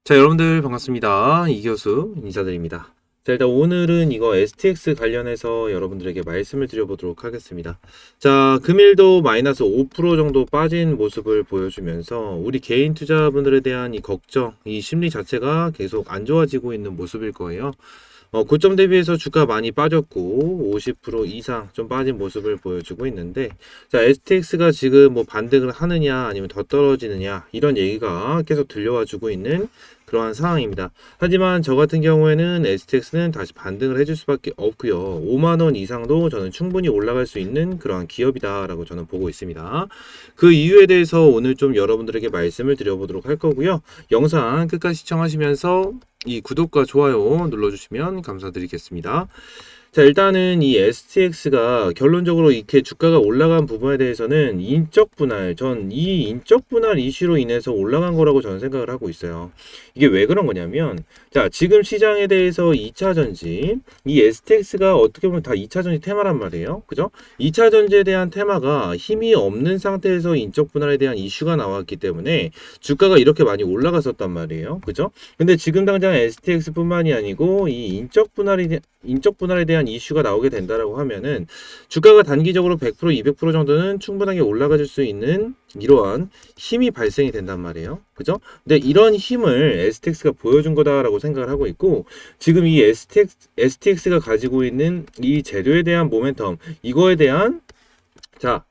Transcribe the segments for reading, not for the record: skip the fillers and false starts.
자, 여러분들 반갑습니다. 이교수 인사드립니다. 자, 일단 오늘은 이거 STX 관련해서 여러분들에게 말씀을 드려보도록 하겠습니다. 자, 금일도 마이너스 5% 정도 빠진 모습을 보여주면서 우리 개인 투자분들에 대한 이 걱정, 이 심리 자체가 계속 안 좋아지고 있는 모습일 거예요. 고점 대비해서 주가 많이 빠졌고 50% 이상 좀 빠진 모습을 보여주고 있는데, 자, STX가 지금 뭐 반등을 하느냐 아니면 더 떨어지느냐 이런 얘기가 계속 들려와 주고 있는 그러한 상황입니다. 하지만 저 같은 경우에는 STX는 다시 반등을 해줄 수밖에 없고요. 5만원 이상도 저는 충분히 올라갈 수 있는 그러한 기업이다라고 저는 보고 있습니다. 그 이유에 대해서 오늘 좀 여러분들에게 말씀을 드려보도록 할 거고요. 영상 끝까지 시청하시면서 이 구독과 좋아요 눌러주시면 감사드리겠습니다. 자, 일단은 이 STX가 결론적으로 이렇게 주가가 올라간 부분에 대해서는 인적 분할, 전 이 인적 분할 이슈로 인해서 올라간 거라고 저는 생각을 하고 있어요. 이게 왜 그런 거냐면, 자, 지금 시장에 대해서 2차 전지, 이 STX가 어떻게 보면 다 2차 전지 테마란 말이에요. 그죠? 2차 전지에 대한 테마가 힘이 없는 상태에서 인적 분할에 대한 이슈가 나왔기 때문에 주가가 이렇게 많이 올라갔었단 말이에요. 그죠? 근데 지금 당장 STX뿐만이 아니고 이 인적 분할에 대한 이슈가 나오게 된다라고 하면은 주가가 단기적으로 100%, 200% 정도는 충분하게 올라가질 수 있는 이러한 힘이 발생이 된단 말이에요. 그죠? 근데 이런 힘을 STX가 보여준 거다라고 생각을 하고 있고, 지금 이 STX가 가지고 있는 이 재료에 대한 모멘텀, 이거에 대한, 자,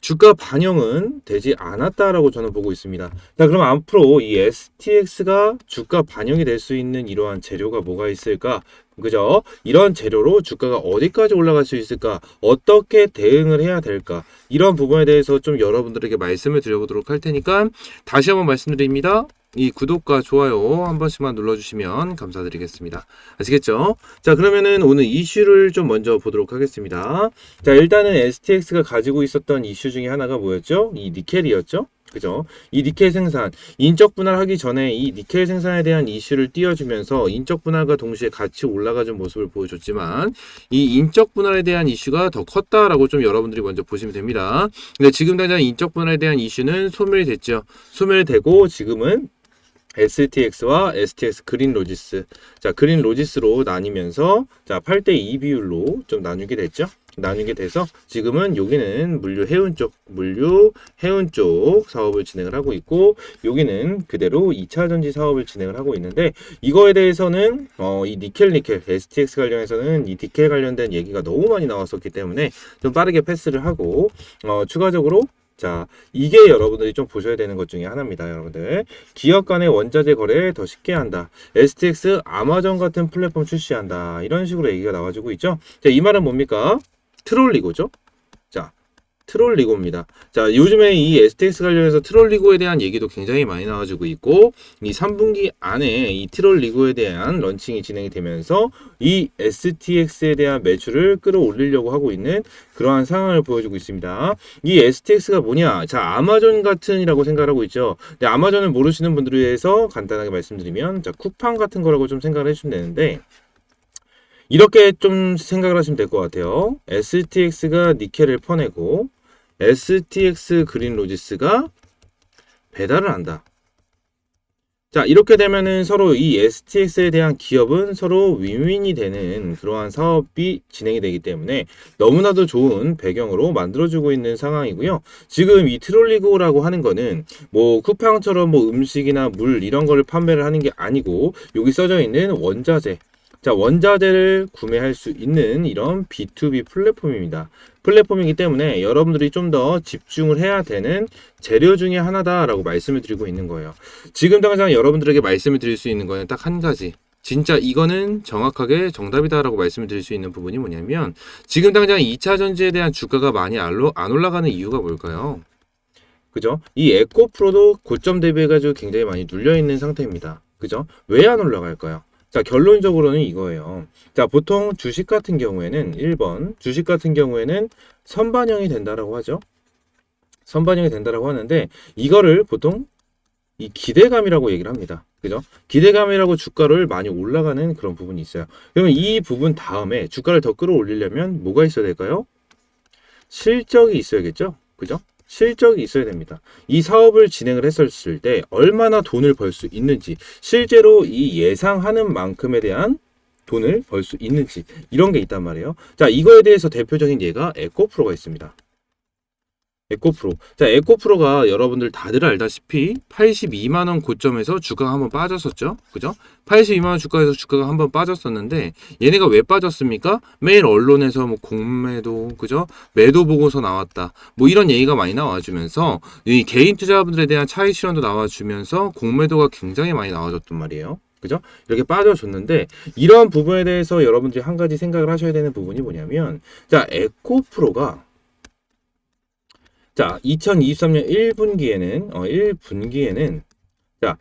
주가 반영은 되지 않았다라고 저는 보고 있습니다. 자, 그럼 앞으로 이 STX가 주가 반영이 될 수 있는 이러한 재료가 뭐가 있을까? 그죠? 이런 재료로 주가가 어디까지 올라갈 수 있을까? 어떻게 대응을 해야 될까? 이런 부분에 대해서 좀 여러분들에게 말씀을 드려보도록 할 테니까 다시 한번 말씀드립니다. 이 구독과 좋아요 한 번씩만 눌러주시면 감사드리겠습니다. 아시겠죠? 자, 그러면은 오늘 이슈를 좀 먼저 보도록 하겠습니다. 자, 일단은 STX가 가지고 있었던 이슈 중에 하나가 뭐였죠? 이 니켈이었죠? 그죠? 이 니켈 생산, 인적 분할하기 전에 이 니켈 생산에 대한 이슈를 띄워주면서 인적 분할과 동시에 같이 올라가준 모습을 보여줬지만, 이 인적 분할에 대한 이슈가 더 컸다라고 좀 여러분들이 먼저 보시면 됩니다. 근데 지금 당장 인적 분할에 대한 이슈는 소멸이 됐죠. 소멸이 되고 지금은 STX와 STX 그린 로지스, 자, 그린 로지스로 나뉘면서, 자, 8대2 비율로 좀 나누게 됐죠. 나누게 돼서 지금은 여기는 물류 해운 쪽 사업을 진행을 하고 있고, 여기는 그대로 2차 전지 사업을 진행을 하고 있는데, 이거에 대해서는 이 니켈 STX 관련해서는 이 니켈 관련된 얘기가 너무 많이 나왔었기 때문에 좀 빠르게 패스를 하고, 추가적으로, 자, 이게 여러분들이 좀 보셔야 되는 것 중에 하나입니다. 여러분들, 기업 간의 원자재 거래를 더 쉽게 한다, STX 아마존 같은 플랫폼 출시한다, 이런 식으로 얘기가 나와주고 있죠. 자, 이 말은 뭡니까? 트롤리고죠. 자, 트롤리고입니다. 자, 요즘에 이 STX 관련해서 트롤리고에 대한 얘기도 굉장히 많이 나와주고 있고, 이 3분기 안에 이 트롤리고에 대한 런칭이 진행이 되면서 이 STX에 대한 매출을 끌어올리려고 하고 있는 그러한 상황을 보여주고 있습니다. 이 STX가 뭐냐? 자, 아마존 같은이라고 생각하고 있죠. 근데 아마존을 모르시는 분들을 위해서 간단하게 말씀드리면, 자, 쿠팡 같은 거라고 좀 생각을 해주시면 되는데, 이렇게 좀 생각을 하시면 될 것 같아요. STX가 니켈을 퍼내고 STX 그린 로지스가 배달을 한다. 자, 이렇게 되면은 서로 이 STX에 대한 기업은 서로 윈윈이 되는 그러한 사업이 진행이 되기 때문에 너무나도 좋은 배경으로 만들어주고 있는 상황이고요. 지금 이 트롤리고라고 하는 거는 뭐 쿠팡처럼 뭐 음식이나 물 이런 거를 판매를 하는 게 아니고, 여기 써져 있는 원자재, 자, 원자재를 구매할 수 있는 이런 B2B 플랫폼입니다. 플랫폼이기 때문에 여러분들이 좀 더 집중을 해야 되는 재료 중에 하나다라고 말씀을 드리고 있는 거예요. 지금 당장 여러분들에게 말씀을 드릴 수 있는 거는 딱 한 가지. 진짜 이거는 정확하게 정답이다라고 말씀을 드릴 수 있는 부분이 뭐냐면, 지금 당장 2차 전지에 대한 주가가 많이 안 올라가는 이유가 뭘까요? 그죠? 이 에코프로도 고점 대비해가지고 굉장히 많이 눌려있는 상태입니다. 그죠? 왜 안 올라갈까요? 자, 결론적으로는 이거예요. 자, 보통 주식 같은 경우에는 1번, 주식 같은 경우에는 선반영이 된다라고 하죠. 선반영이 된다라고 하는데, 이거를 보통 이 기대감이라고 얘기를 합니다. 그죠? 기대감이라고 주가를 많이 올라가는 그런 부분이 있어요. 그러면 이 부분 다음에 주가를 더 끌어올리려면 뭐가 있어야 될까요? 실적이 있어야겠죠? 그죠? 실적이 있어야 됩니다. 이 사업을 진행을 했었을 때 얼마나 돈을 벌 수 있는지, 실제로 이 예상하는 만큼에 대한 돈을 벌 수 있는지, 이런 게 있단 말이에요. 자, 이거에 대해서 대표적인 예가 에코프로가 있습니다. 에코프로. 자, 에코프로가 여러분들 다들 알다시피 82만원 고점에서 주가가 한번 빠졌었죠. 그죠? 82만원 주가에서 주가가 한번 빠졌었는데, 얘네가 왜 빠졌습니까? 매일 언론에서 뭐 공매도, 그죠? 매도 보고서 나왔다. 뭐 이런 얘기가 많이 나와주면서, 이 개인 투자자분들에 대한 차익 실현도 나와주면서 공매도가 굉장히 많이 나와줬단 말이에요. 그죠? 이렇게 빠져줬는데, 이런 부분에 대해서 여러분들이 한 가지 생각을 하셔야 되는 부분이 뭐냐면, 자, 에코프로가 자, 2023년 1분기에는 자,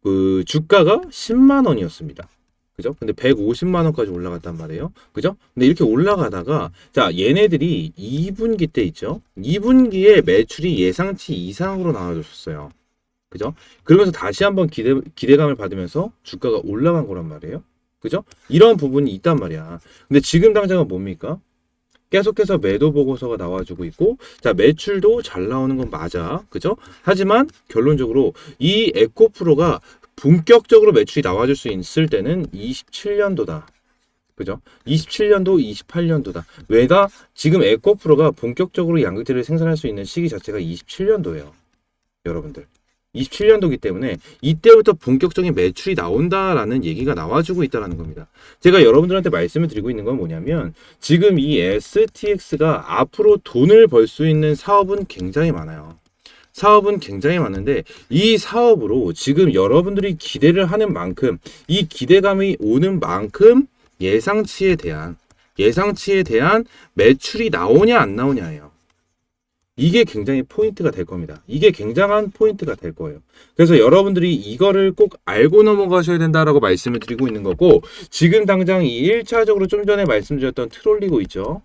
그 주가가 10만 원이었습니다. 그죠? 근데 150만 원까지 올라갔단 말이에요. 그죠? 근데 이렇게 올라가다가 자, 얘네들이 2분기 때 있죠. 2분기에 매출이 예상치 이상으로 나와줬어요. 그죠? 그러면서 다시 한번 기대감을 받으면서 주가가 올라간 거란 말이에요. 그죠? 이런 부분이 있단 말이야. 근데 지금 당장은 뭡니까? 계속해서 매도 보고서가 나와주고 있고, 자, 매출도 잘 나오는 건 맞아. 그죠? 하지만 결론적으로 이 에코프로가 본격적으로 매출이 나와줄 수 있을 때는 27년도다. 그죠? 27년도, 28년도다. 왜가 지금 에코프로가 본격적으로 양극재를 생산할 수 있는 시기 자체가 27년도예요. 여러분들. 27년도기 때문에 이때부터 본격적인 매출이 나온다라는 얘기가 나와주고 있다는 겁니다. 제가 여러분들한테 말씀을 드리고 있는 건 뭐냐면, 지금 이 STX가 앞으로 돈을 벌 수 있는 사업은 굉장히 많아요. 사업은 굉장히 많은데, 이 사업으로 지금 여러분들이 기대를 하는 만큼, 이 기대감이 오는 만큼 예상치에 대한 매출이 나오냐 안 나오냐예요. 이게 굉장히 포인트가 될 겁니다. 이게 굉장한 포인트가 될 거예요. 그래서 여러분들이 이거를 꼭 알고 넘어가셔야 된다라고 말씀을 드리고 있는 거고, 지금 당장 이 1차적으로 좀 전에 말씀드렸던 트롤리고 있죠.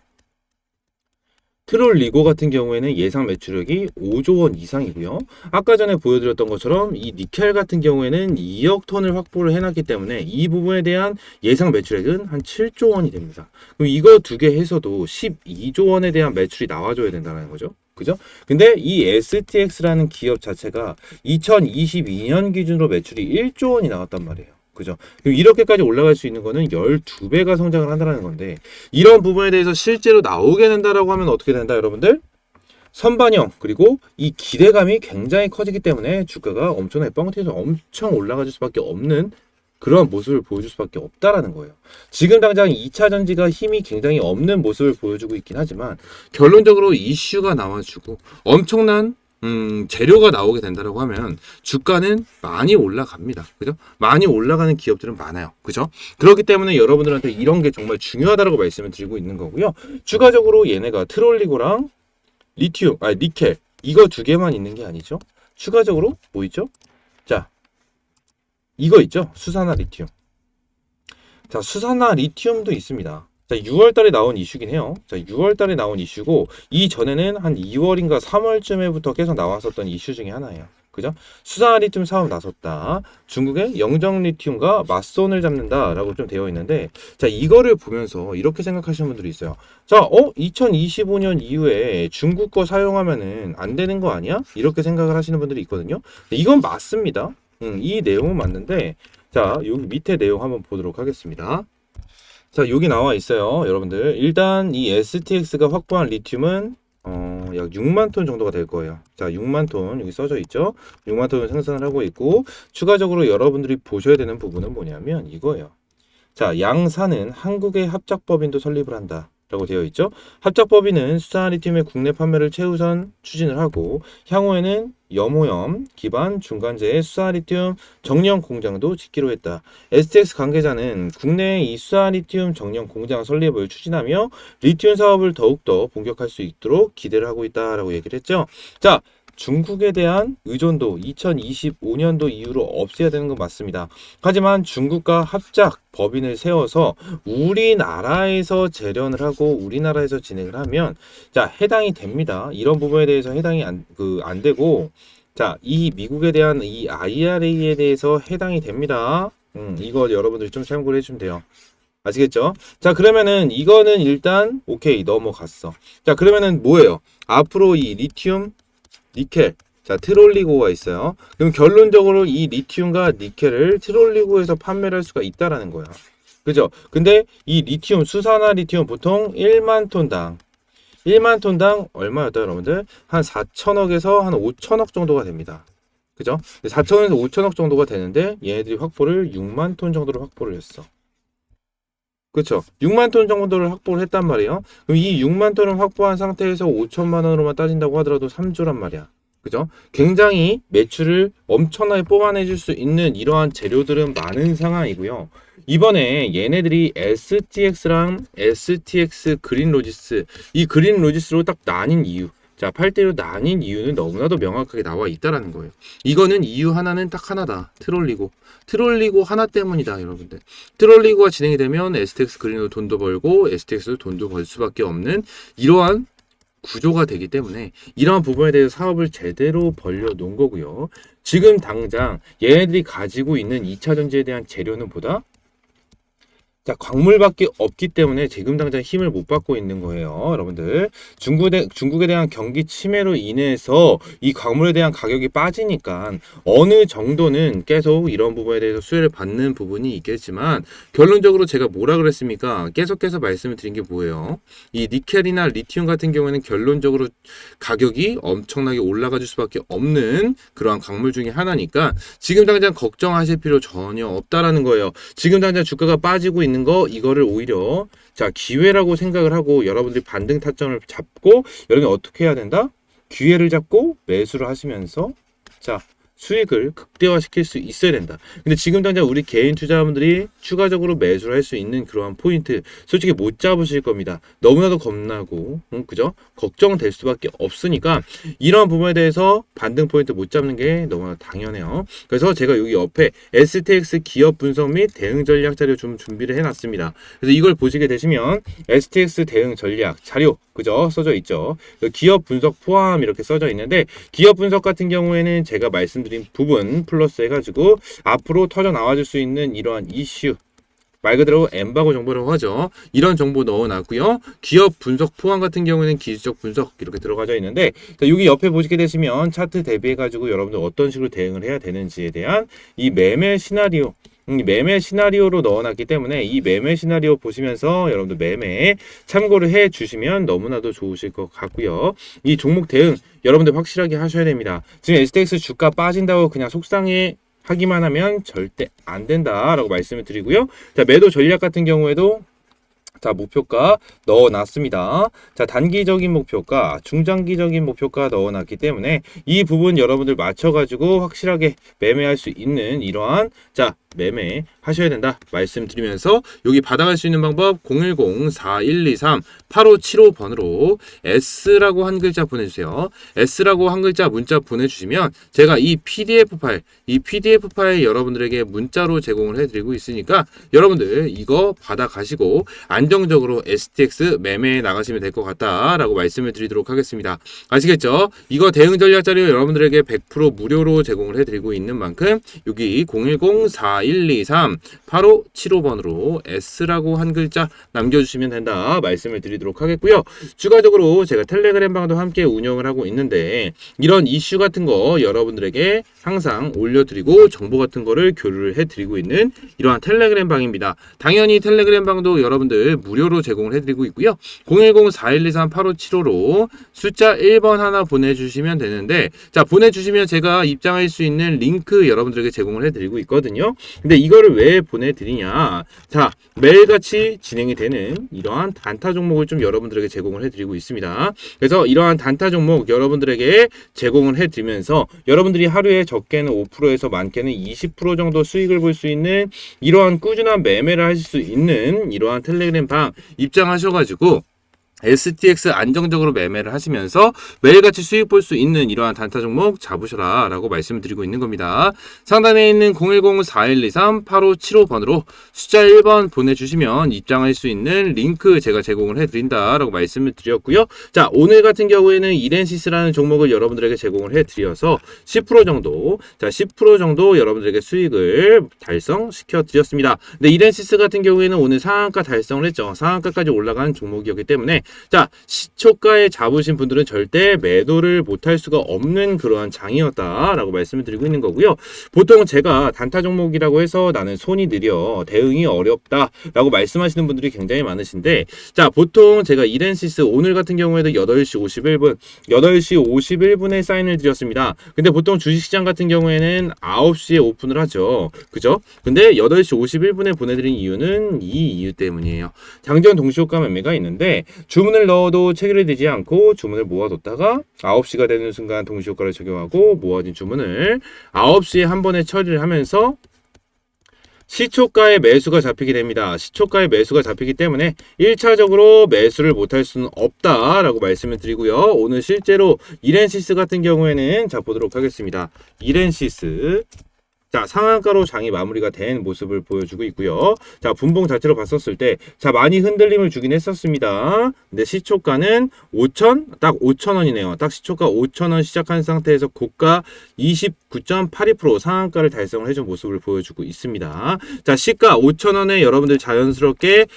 트롤리고 같은 경우에는 예상 매출액이 5조 원 이상이고요. 아까 전에 보여드렸던 것처럼 이 니켈 같은 경우에는 2억 톤을 확보를 해놨기 때문에 이 부분에 대한 예상 매출액은 한 7조 원이 됩니다. 그럼 이거 두 개 해서도 12조 원에 대한 매출이 나와줘야 된다는 거죠. 그죠? 근데 이 STX라는 기업 자체가 2022년 기준으로 매출이 1조 원이 나왔단 말이에요. 그죠? 그럼 이렇게까지 올라갈 수 있는 거는 12배가 성장을 한다는 건데, 이런 부분에 대해서 실제로 나오게 된다라고 하면 어떻게 된다, 여러분들? 선반영, 그리고 이 기대감이 굉장히 커지기 때문에 주가가 엄청나게 뻥튀기해서 엄청 올라갈 수밖에 없는 그런 모습을 보여줄 수밖에 없다라는 거예요. 지금 당장 2차 전지가 힘이 굉장히 없는 모습을 보여주고 있긴 하지만, 결론적으로 이슈가 나와주고 엄청난 재료가 나오게 된다라고 하면 주가는 많이 올라갑니다. 그죠? 많이 올라가는 기업들은 많아요. 그죠? 그렇기 때문에 여러분들한테 이런 게 정말 중요하다라고 말씀을 드리고 있는 거고요. 추가적으로 얘네가 트롤리고랑 니켈, 이거 두 개만 있는 게 아니죠. 추가적으로 뭐 있죠? 자, 이거 있죠? 수산화 리튬. 자, 수산화 리튬도 있습니다. 자, 6월 달에 나온 이슈긴 해요. 자, 6월 달에 나온 이슈고, 이전에는 한 2월인가 3월쯤에부터 계속 나왔었던 이슈 중에 하나예요. 그죠? 수산화 리튬 사업 나섰다. 중국의 영정 리튬과 맞손을 잡는다라고 좀 되어 있는데, 자, 이거를 보면서 이렇게 생각하시는 분들이 있어요. 자, 2025년 이후에 중국 거 사용하면은 안 되는 거 아니야? 이렇게 생각을 하시는 분들이 있거든요. 이건 맞습니다. 이 내용은 맞는데, 자, 여기 밑에 내용 한번 보도록 하겠습니다. 자, 여기 나와 있어요, 여러분들. 일단 이 STX가 확보한 리튬은 약 6만 톤 정도가 될 거예요. 자, 6만 톤 여기 써져 있죠. 6만 톤을 생산을 하고 있고, 추가적으로 여러분들이 보셔야 되는 부분은 뭐냐면 이거예요. 자, 양사는 한국의 합작법인도 설립을 한다 라고 되어 있죠. 합작법인은 수산화 리튬의 국내 판매를 최우선 추진을 하고, 향후에는 염오염 기반 중간재의 수산화 리튬 정령 공장도 짓기로 했다. STX 관계자는 국내에 이 수산화 리튬 정령 공장 설립을 추진하며 리튬 사업을 더욱더 본격화할 수 있도록 기대를 하고 있다라고 얘기를 했죠. 자, 중국에 대한 의존도 2025년도 이후로 없애야 되는 건 맞습니다. 하지만 중국과 합작 법인을 세워서 우리나라에서 재련을 하고 우리나라에서 진행을 하면, 자, 해당이 됩니다. 이런 부분에 대해서 해당이 안 되고, 자, 이 미국에 대한 이 IRA에 대해서 해당이 됩니다. 이거 여러분들이 좀 참고를 해주면 돼요. 아시겠죠? 자, 그러면은 이거는 일단 오케이 넘어갔어. 자, 그러면은 뭐예요? 앞으로 이 리튬, 니켈, 자, 트롤리고가 있어요. 그럼 결론적으로 이 리튬과 니켈을 트롤리고에서 판매를 할 수가 있다라는 거야. 그죠? 근데 이 리튬, 수산화 리튬 보통 1만 톤당 얼마였다 여러분들? 한 4천억에서 한 5천억 정도가 됩니다. 그죠? 4천에서 5천억 정도가 되는데 얘네들이 확보를 6만 톤 정도로 확보를 했어. 그쵸? 6만 톤 정도를 확보를 했단 말이에요. 그럼 이 6만 톤을 확보한 상태에서 5천만 원으로만 따진다고 하더라도 3조란 말이야. 그죠? 굉장히 매출을 엄청나게 뽑아내줄 수 있는 이러한 재료들은 많은 상황이고요. 이번에 얘네들이 STX랑 STX 그린로지스, 이 그린로지스로 딱 나뉜 이유, 자, 8대1로 나뉜 이유는 너무나도 명확하게 나와 있다라는 거예요. 이거는 이유 하나는 딱 하나다. 트롤리고 하나 때문이다, 여러분들. 트롤리고가 진행이 되면 STX 그린으로 돈도 벌고 STX도 돈도 벌 수밖에 없는 이러한 구조가 되기 때문에 이러한 부분에 대해서 사업을 제대로 벌려놓은 거고요. 지금 당장 얘네들이 가지고 있는 2차 전지에 대한 재료는 보다 자, 광물밖에 없기 때문에 지금 당장 힘을 못 받고 있는 거예요, 여러분들. 중국에 대한 경기 침해로 인해서 이 광물에 대한 가격이 빠지니까 어느 정도는 계속 이런 부분에 대해서 수혜를 받는 부분이 있겠지만 결론적으로 제가 뭐라 그랬습니까? 계속해서 말씀을 드린 게 뭐예요? 이 니켈이나 리튬 같은 경우에는 결론적으로 가격이 엄청나게 올라가 줄 수밖에 없는 그러한 광물 중에 하나니까 지금 당장 걱정하실 필요 전혀 없다라는 거예요. 지금 당장 주가가 빠지고 있는 거 이거를 오히려 자 기회라고 생각을 하고 여러분들이 반등 타점을 잡고 여러분이 어떻게 해야 된다? 기회를 잡고 매수를 하시면서 자 수익을 극대화시킬 수 있어야 된다. 근데 지금 당장 우리 개인 투자자분들이 추가적으로 매수를 할 수 있는 그러한 포인트 솔직히 못 잡으실 겁니다. 너무나도 겁나고 그죠? 걱정될 수밖에 없으니까 이런 부분에 대해서 반등 포인트 못 잡는 게 너무나 당연해요. 그래서 제가 여기 옆에 STX 기업 분석 및 대응 전략 자료 좀 준비를 해놨습니다. 그래서 이걸 보시게 되시면 STX 대응 전략 자료 그죠? 써져 있죠. 기업 분석 포함 이렇게 써져 있는데 기업 분석 같은 경우에는 제가 말씀드린 부분 플러스 해가지고 앞으로 터져 나와줄 수 있는 이러한 이슈 말 그대로 엠바고 정보라고 하죠. 이런 정보 넣어놨고요. 기업 분석 포함 같은 경우에는 기술적 분석 이렇게 들어가져 있는데 자, 여기 옆에 보시게 되시면 차트 대비해가지고 여러분들 어떤 식으로 대응을 해야 되는지에 대한 이 매매 시나리오 매매 시나리오로 넣어놨기 때문에 이 매매 시나리오 보시면서 여러분들 매매 참고를 해 주시면 너무나도 좋으실 것 같고요. 이 종목 대응 여러분들 확실하게 하셔야 됩니다. 지금 STX 주가 빠진다고 그냥 속상해 하기만 하면 절대 안 된다라고 말씀을 드리고요. 자, 매도 전략 같은 경우에도 자, 목표가 넣어놨습니다. 자, 단기적인 목표가, 중장기적인 목표가 넣어놨기 때문에 이 부분 여러분들 맞춰가지고 확실하게 매매할 수 있는 이러한 자, 매매 하셔야 된다 말씀드리면서 여기 받아갈 수 있는 방법 010-4123-8575번으로 S라고 한 글자 보내주세요. S라고 한 글자 문자 보내주시면 제가 이 PDF 파일 여러분들에게 문자로 제공을 해드리고 있으니까 여러분들 이거 받아가시고 안정적으로 STX 매매해 나가시면 될 것 같다라고 말씀을 드리도록 하겠습니다. 아시겠죠? 이거 대응 전략 자료 여러분들에게 100% 무료로 제공을 해드리고 있는 만큼 여기 010-4123-8575번으로 S라고 한 글자 남겨주시면 된다 말씀을 드리도록 하겠고요. 추가적으로 제가 텔레그램 방도 함께 운영을 하고 있는데 이런 이슈 같은 거 여러분들에게 항상 올려드리고 정보 같은 거를 교류를 해드리고 있는 이러한 텔레그램 방입니다. 당연히 텔레그램 방도 여러분들 무료로 제공을 해드리고 있고요. 010-4123-8575로 숫자 1번 하나 보내주시면 되는데 자 보내주시면 제가 입장할 수 있는 링크 여러분들에게 제공을 해드리고 있거든요. 근데 이거를 왜 보내드리냐 자 매일같이 진행이 되는 이러한 단타 종목을 좀 여러분들에게 제공을 해드리고 있습니다. 그래서 이러한 단타 종목 여러분들에게 제공을 해드리면서 여러분들이 하루에 적게는 5%에서 많게는 20% 정도 수익을 볼 수 있는 이러한 꾸준한 매매를 하실 수 있는 이러한 텔레그램 방 입장하셔가지고 STX 안정적으로 매매를 하시면서 매일같이 수익 볼 수 있는 이러한 단타 종목 잡으셔라 라고 말씀을 드리고 있는 겁니다. 상단에 있는 010-4123-8575번으로 숫자 1번 보내주시면 입장할 수 있는 링크 제가 제공을 해드린다 라고 말씀을 드렸고요. 자, 오늘 같은 경우에는 이렌시스라는 종목을 여러분들에게 제공을 해드려서 10% 정도, 자, 10% 정도 여러분들에게 수익을 달성시켜 드렸습니다. 근데 이렌시스 같은 경우에는 오늘 상한가 달성을 했죠. 상한가까지 올라간 종목이었기 때문에 자, 시초가에 잡으신 분들은 절대 매도를 못할 수가 없는 그러한 장이었다라고 말씀을 드리고 있는 거고요. 보통 제가 단타 종목이라고 해서 나는 손이 느려 대응이 어렵다라고 말씀하시는 분들이 굉장히 많으신데 자, 보통 제가 이렌시스 오늘 같은 경우에도 8시 51분에 사인을 드렸습니다. 근데 보통 주식시장 같은 경우에는 9시에 오픈을 하죠. 그죠? 근데 8시 51분에 보내드린 이유는 이 이유 때문이에요. 장전 동시효과 매매가 있는데 주문을 넣어도 체결이 되지 않고 주문을 모아뒀다가 9시가 되는 순간 동시효과를 적용하고 모아진 주문을 9시에 한 번에 처리를 하면서 시초가의 매수가 잡히게 됩니다. 시초가의 매수가 잡히기 때문에 1차적으로 매수를 못할 수는 없다라고 말씀을 드리고요. 오늘 실제로 이렌시스 같은 경우에는 자 보도록 하겠습니다. 이렌시스 자, 상한가로 장이 마무리가 된 모습을 보여주고 있고요. 자, 분봉 자체로 봤었을 때, 자, 많이 흔들림을 주긴 했었습니다. 근데 시초가는 5천, 딱 5,000원이네요. 딱 시초가 5,000원 시작한 상태에서 고가 29.82% 상한가를 달성을 해준 모습을 보여주고 있습니다. 자, 시가 5,000원에 여러분들 자연스럽게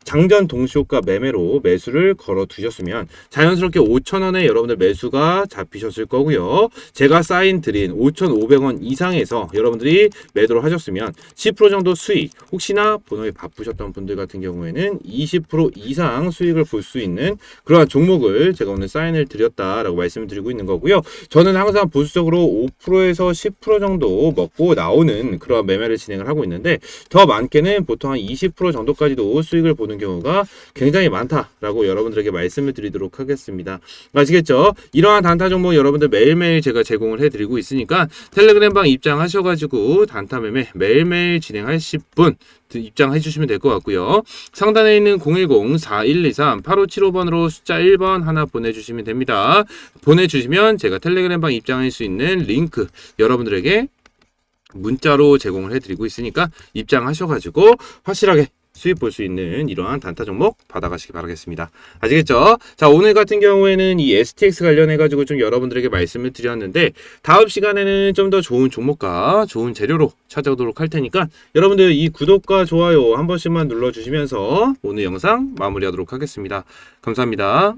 장전 동시효과 매매로 매수를 걸어 두셨으면 자연스럽게 5,000원에 여러분들 매수가 잡히셨을 거고요. 제가 사인 드린 5,500원 이상에서 여러분들이 매도를 하셨으면 10% 정도 수익, 혹시나 본업이 바쁘셨던 분들 같은 경우에는 20% 이상 수익을 볼 수 있는 그러한 종목을 제가 오늘 사인을 드렸다라고 말씀을 드리고 있는 거고요. 저는 항상 보수적으로 5%에서 10% 정도 먹고 나오는 그러한 매매를 진행을 하고 있는데 더 많게는 보통 한 20% 정도까지도 수익을 보는 경우가 굉장히 많다라고 여러분들에게 말씀을 드리도록 하겠습니다. 아시겠죠? 이러한 단타 종목 여러분들 매일매일 제가 제공을 해드리고 있으니까 텔레그램방 입장하셔가지고 단타 매매 매일매일 진행하실 분 입장해 주시면 될 것 같고요. 상단에 있는 010-4123-8575번으로 숫자 1번 하나 보내주시면 됩니다. 보내주시면 제가 텔레그램방 입장할 수 있는 링크 여러분들에게 문자로 제공을 해드리고 있으니까 입장하셔가지고 확실하게 수익 볼 수 있는 이러한 단타 종목 받아가시기 바라겠습니다. 아시겠죠? 자, 오늘 같은 경우에는 이 STX 관련해가지고 좀 여러분들에게 말씀을 드렸는데 다음 시간에는 좀 더 좋은 종목과 좋은 재료로 찾아오도록 할 테니까 여러분들 이 구독과 좋아요 한 번씩만 눌러주시면서 오늘 영상 마무리하도록 하겠습니다. 감사합니다.